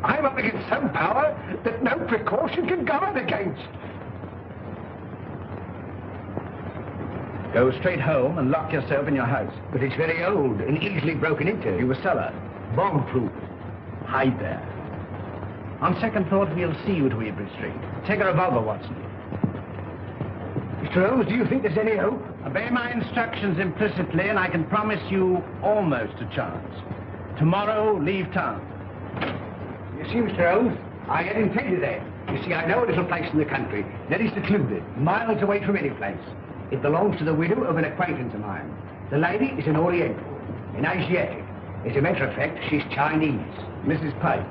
I'm up against some power that no precaution can guard against. Go straight home and lock yourself in your house. But it's very old and easily broken into. You a cellar. Bomb-proof. Hide there. On second thought, we'll see you to Ebury Street. Take a revolver, Watson. Mr. Holmes, do you think there's any hope? Obey my instructions implicitly, and I can promise you almost a chance. Tomorrow, leave town. You see, Mr. Holmes, I had intended that. You see, I know a little place in the country that is secluded, miles away from any place. It belongs to the widow of an acquaintance of mine. The lady is an Oriental, an Asiatic. As a matter of fact, she's Chinese. Mrs. Pyke,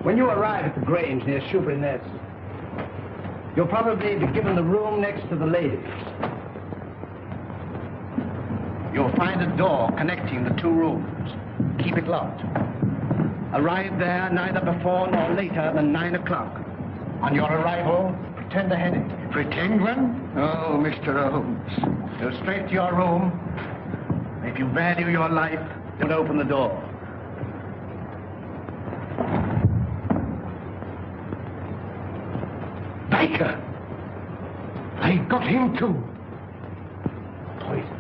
when you arrive at the Grange near Shoebury, you'll probably be given the room next to the ladies. You'll find a door connecting the 2 rooms. Keep it locked. Arrive there neither before nor later than 9 o'clock. On your arrival, pretend a headache. Pretend one? Oh, Mr. Holmes. Go straight to your room. If you value your life, don't open the door. Baker! They got him too. Poison.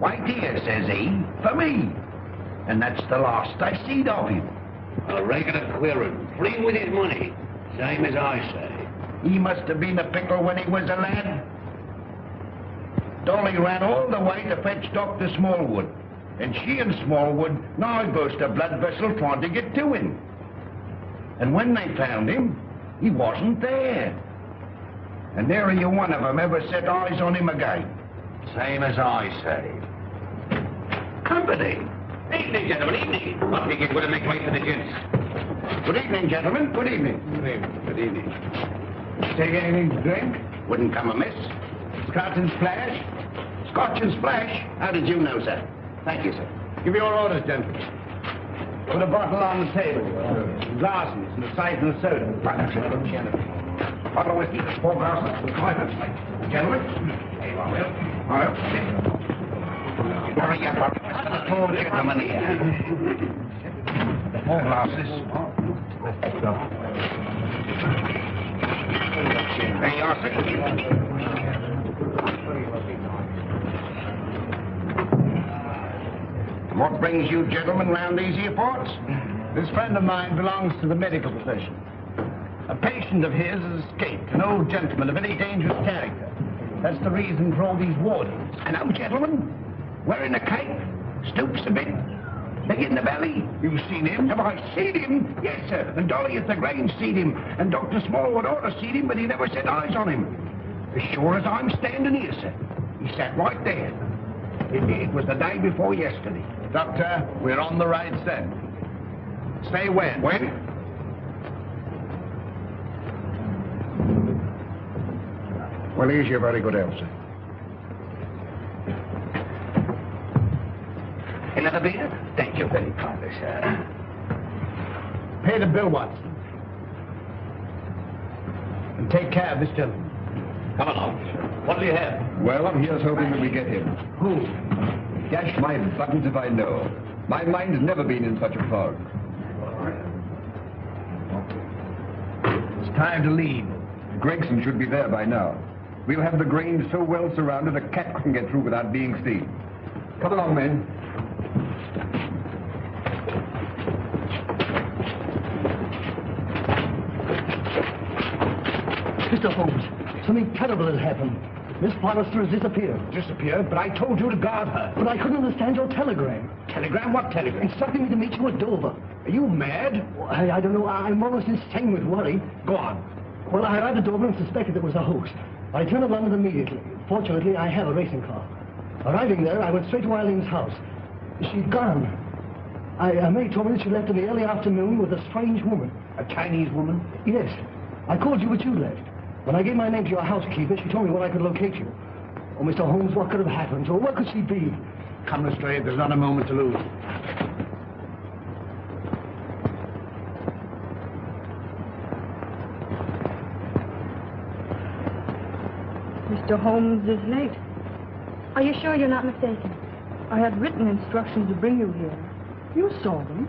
Right here, says he, for me. And that's the last I seed of him. A regular queerin', free with his money, same as I say. He must have been a pickle when he was a lad. Dolly ran all the way to fetch Dr. Smallwood. And she and Smallwood now burst a blood vessel trying to get to him. And when they found him, he wasn't there. And nary a one of them ever set eyes on him again. Same as I say. Company. Evening, gentlemen, evening. Not think it would make way for the gents. Good evening, gentlemen. Good evening. Good evening. Good evening. Take anything to drink? Wouldn't come amiss. Scotch and splash? Scotch and splash? How did you know, sir? Thank you, sir. Give your orders, gentlemen. Put a bottle on the table. Glasses and a siphon of soda. Bottle of whiskey. 4 glasses. 5 of slate. Gentlemen. All right. Hurry up. Four gentlemen here. 4 glasses. There you are, sir. What brings you gentlemen round these here parts? This friend of mine belongs to the medical profession. A patient of his has escaped, an old gentleman of very dangerous character. That's the reason for all these wardens. An old gentleman? Wearing a cape? Stoops a bit? Big in the belly? You've seen him? Have I seen him? Yes, sir. And Dolly at the Grange seen him. And Dr. Smallwood ought to seen him, but he never set eyes on him. As sure as I'm standing here, sir. He sat right there. It was the day before yesterday. Doctor, we're on the right scent. Say when? When? Well, here's your very good health, sir. Another beer? Thank you very kindly, sir. Pay the bill, Watson. And take care of this gentleman. Come along. What do you have? Well, I'm here's hoping that we get him. Who? Dash my buttons if I know. My mind's never been in such a fog. It's time to leave. Gregson should be there by now. We'll have the Grange so well surrounded a cat couldn't get through without being seen. Come along, men. Mr. Holmes, something terrible has happened. Miss Forrester has disappeared. Disappeared? But I told you to guard her. But I couldn't understand your telegram. Telegram? What telegram? Instructing me to meet you at Dover. Are you mad? I don't know. I'm almost insane with worry. Go on. Well, I arrived at Dover and suspected it was a hoax. I turned to London immediately. Fortunately, I have a racing car. Arriving there, I went straight to Eileen's house. She'd gone. Maid told me that she left in the early afternoon with a strange woman. A Chinese woman? Yes. I called you, but you left. When I gave my name to your housekeeper, she told me where I could locate you. Oh, Mr. Holmes, what could have happened to her? Where could she be? Come, Lestrade. There's not a moment to lose. Mr. Holmes is late. Are you sure you're not mistaken? I had written instructions to bring you here. You saw them.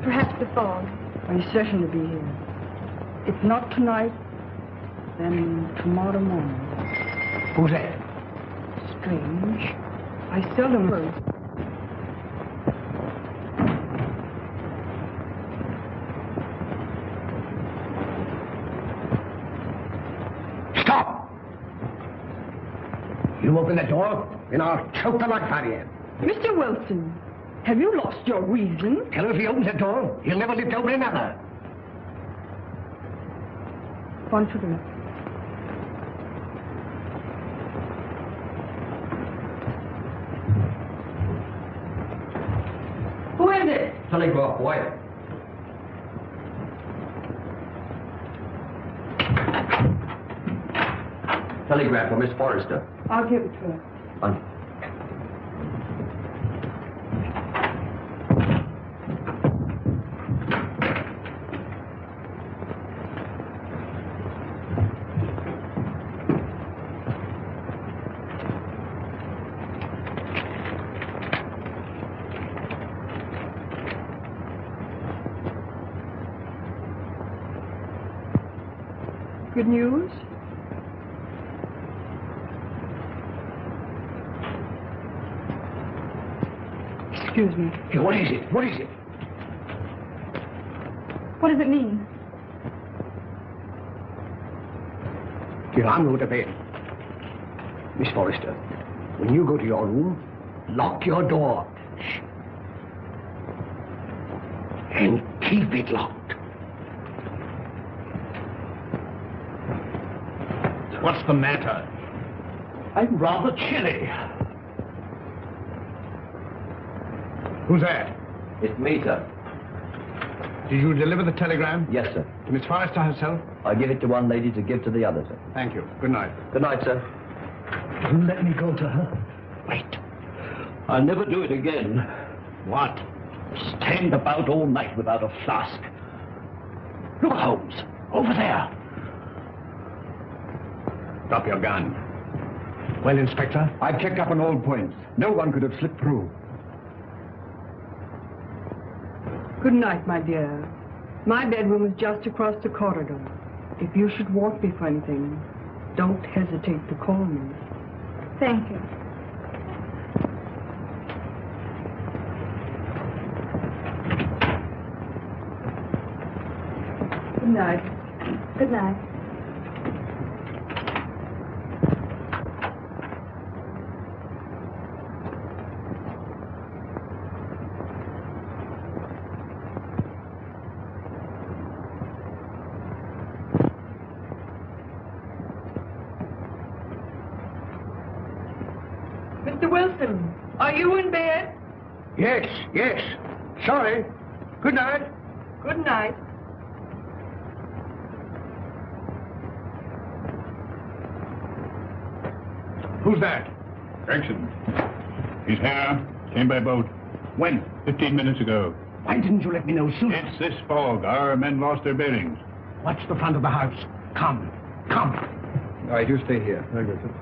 Perhaps the fog. I certain to be here. If not tonight, then tomorrow morning. Who's that? Strange. I seldom heard. Stop! You open the door, and I'll choke the life out of you. Mr. Wilson, have you lost your reason? Tell him if he opens the door, he'll never live to open another. One to the left. Who is it? Telegraph, boy. Telegram for Miss Forrester. I'll give it to her. Good news? Excuse me. Hey, what is it? What is it? What does it mean? Here, I'm going to bed. Miss Forrester, when you go to your room, lock your door. Shh. And keep it locked. What's the matter? I'm rather chilly. Who's that? It's me, sir. Did you deliver the telegram? Yes, sir. To Miss Forrester herself? I give it to one lady to give to the other, sir. Thank you. Good night. Good night, sir. You let me go to her. Wait. I'll never do it again. What? Stand about all night without a flask. Look, Holmes. Over there. Drop your gun. Well, Inspector? I've checked up on all points. No one could have slipped through. Good night, my dear. My bedroom is just across the corridor. If you should want me for anything, don't hesitate to call me. Thank you. night. Good night. Mr. Wilson, are you in bed? Yes, yes. Sorry. Good night. Good night. Who's that? Gregson. He's here. Came by boat. When? 15 minutes ago. Why didn't you let me know sooner? It's this fog. Our men lost their bearings. Watch the front of the house. Come. Come. All right, you stay here. Very good, sir.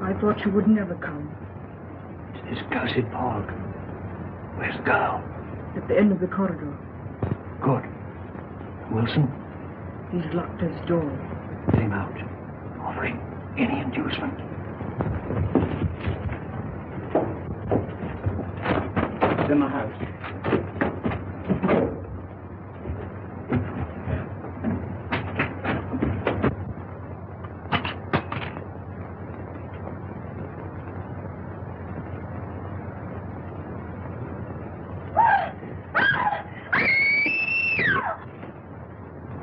I thought you would never come. It's this cursed fog. Where's the girl? At the end of the corridor. Good. Wilson? He's locked his door. Get him out. Offering any inducement. It's in the house.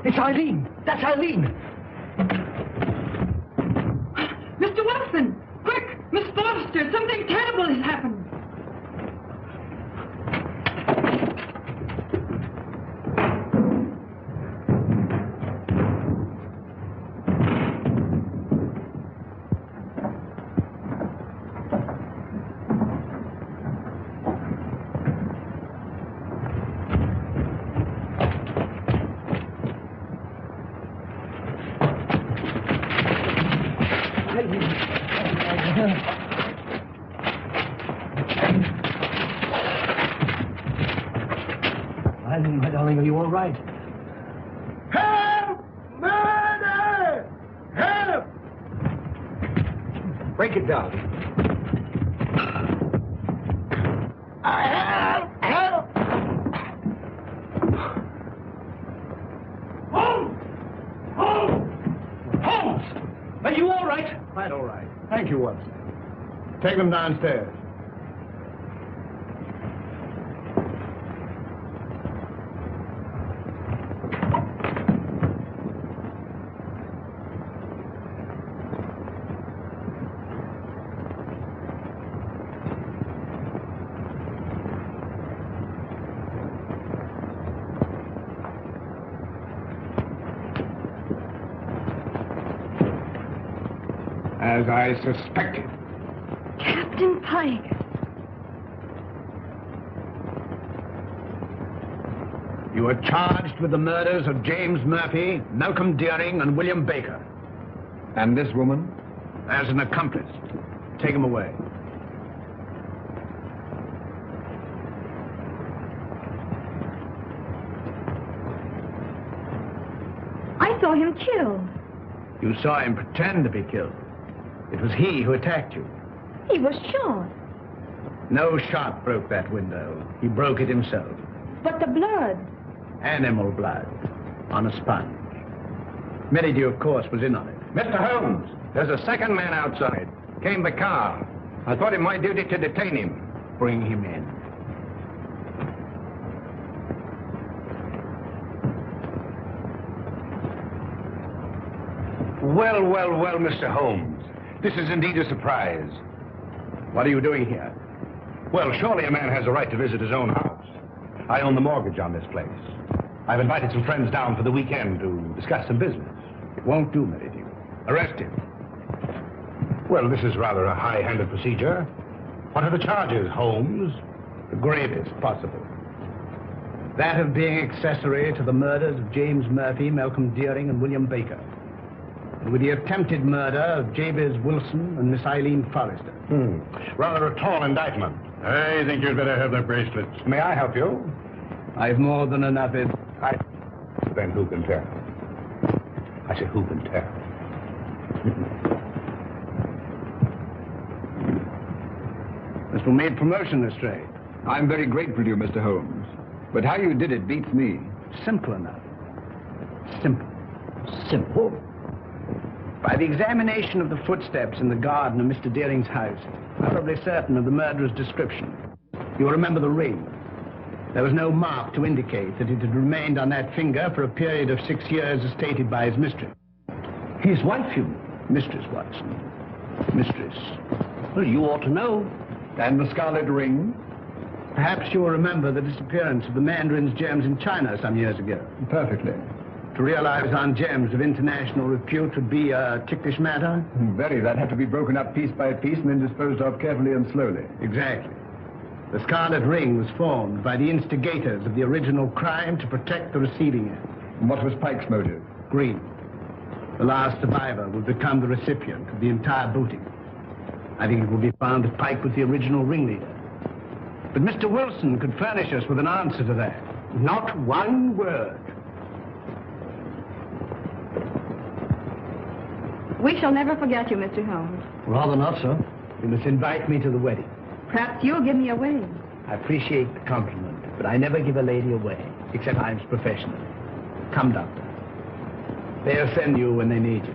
It's Eileen! That's Eileen! Mr. Wilson! Quick! Miss Forrester! Something terrible has happened! Eileen, my darling, are you all right? Help! Murder! Help! Break it down. Help! Help! Holmes! Holmes! Holmes! Are you all right? Quite all right. Thank you, Watson. Take them downstairs. As I suspected. Captain Pyke. You are charged with the murders of James Murphy, Malcom Dearing, and William Baker. And this woman? As an accomplice. Take him away. I saw him killed. You saw him pretend to be killed. It was he who attacked you. He was shot. No shot broke that window. He broke it himself. But the blood. Animal blood. On a sponge. Merrydew, of course, was in on it. Mr. Holmes, there's a second man outside. Came the car. I thought it my duty to detain him. Bring him in. Well, well, well, Mr. Holmes. This is indeed a surprise. What are you doing here? Well, surely a man has a right to visit his own house. I own the mortgage on this place. I've invited some friends down for the weekend to discuss some business. It won't do, Merrydew. Arrest him. Well, this is rather a high-handed procedure. What are the charges, Holmes? The gravest possible. That of being accessory to the murders of James Murphy, Malcom Dearing, and William Baker. with the attempted murder of Jabez Wilson and Miss Eileen Forrester. Rather a tall indictment. I think you'd better have the bracelets. May I help you? I've more than enough Then who can tell? I say, who can tell? This will make promotion, Lestrade. I'm very grateful to you, Mr. Holmes. But how you did it beats me. Simple enough. Simple. Simple. By the examination of the footsteps in the garden of Mr. Dearing's house, I'm probably certain of the murderer's description. You'll remember the ring. There was no mark to indicate that it had remained on that finger for a period of 6 years as stated by his mistress. His wife, you mean? Mistress Watson. Mistress. Well, you ought to know. And the scarlet ring? Perhaps you'll remember the disappearance of the mandarin's gems in China some years ago. Perfectly. To realize on gems of international repute would be a ticklish matter? Very. That'd have to be broken up piece by piece and then disposed of carefully and slowly. Exactly. The scarlet ring was formed by the instigators of the original crime to protect the receiving end. And what was Pyke's motive? Greed. The last survivor will become the recipient of the entire booty. I think it will be found that Pyke was the original ringleader. But Mr. Wilson could furnish us with an answer to that. Not one word. We shall never forget you, Mr. Holmes. Rather not, sir. You must invite me to the wedding. Perhaps you'll give me away. I appreciate the compliment, but I never give a lady away, except I'm professional. Come, Doctor. They'll send you when they need you.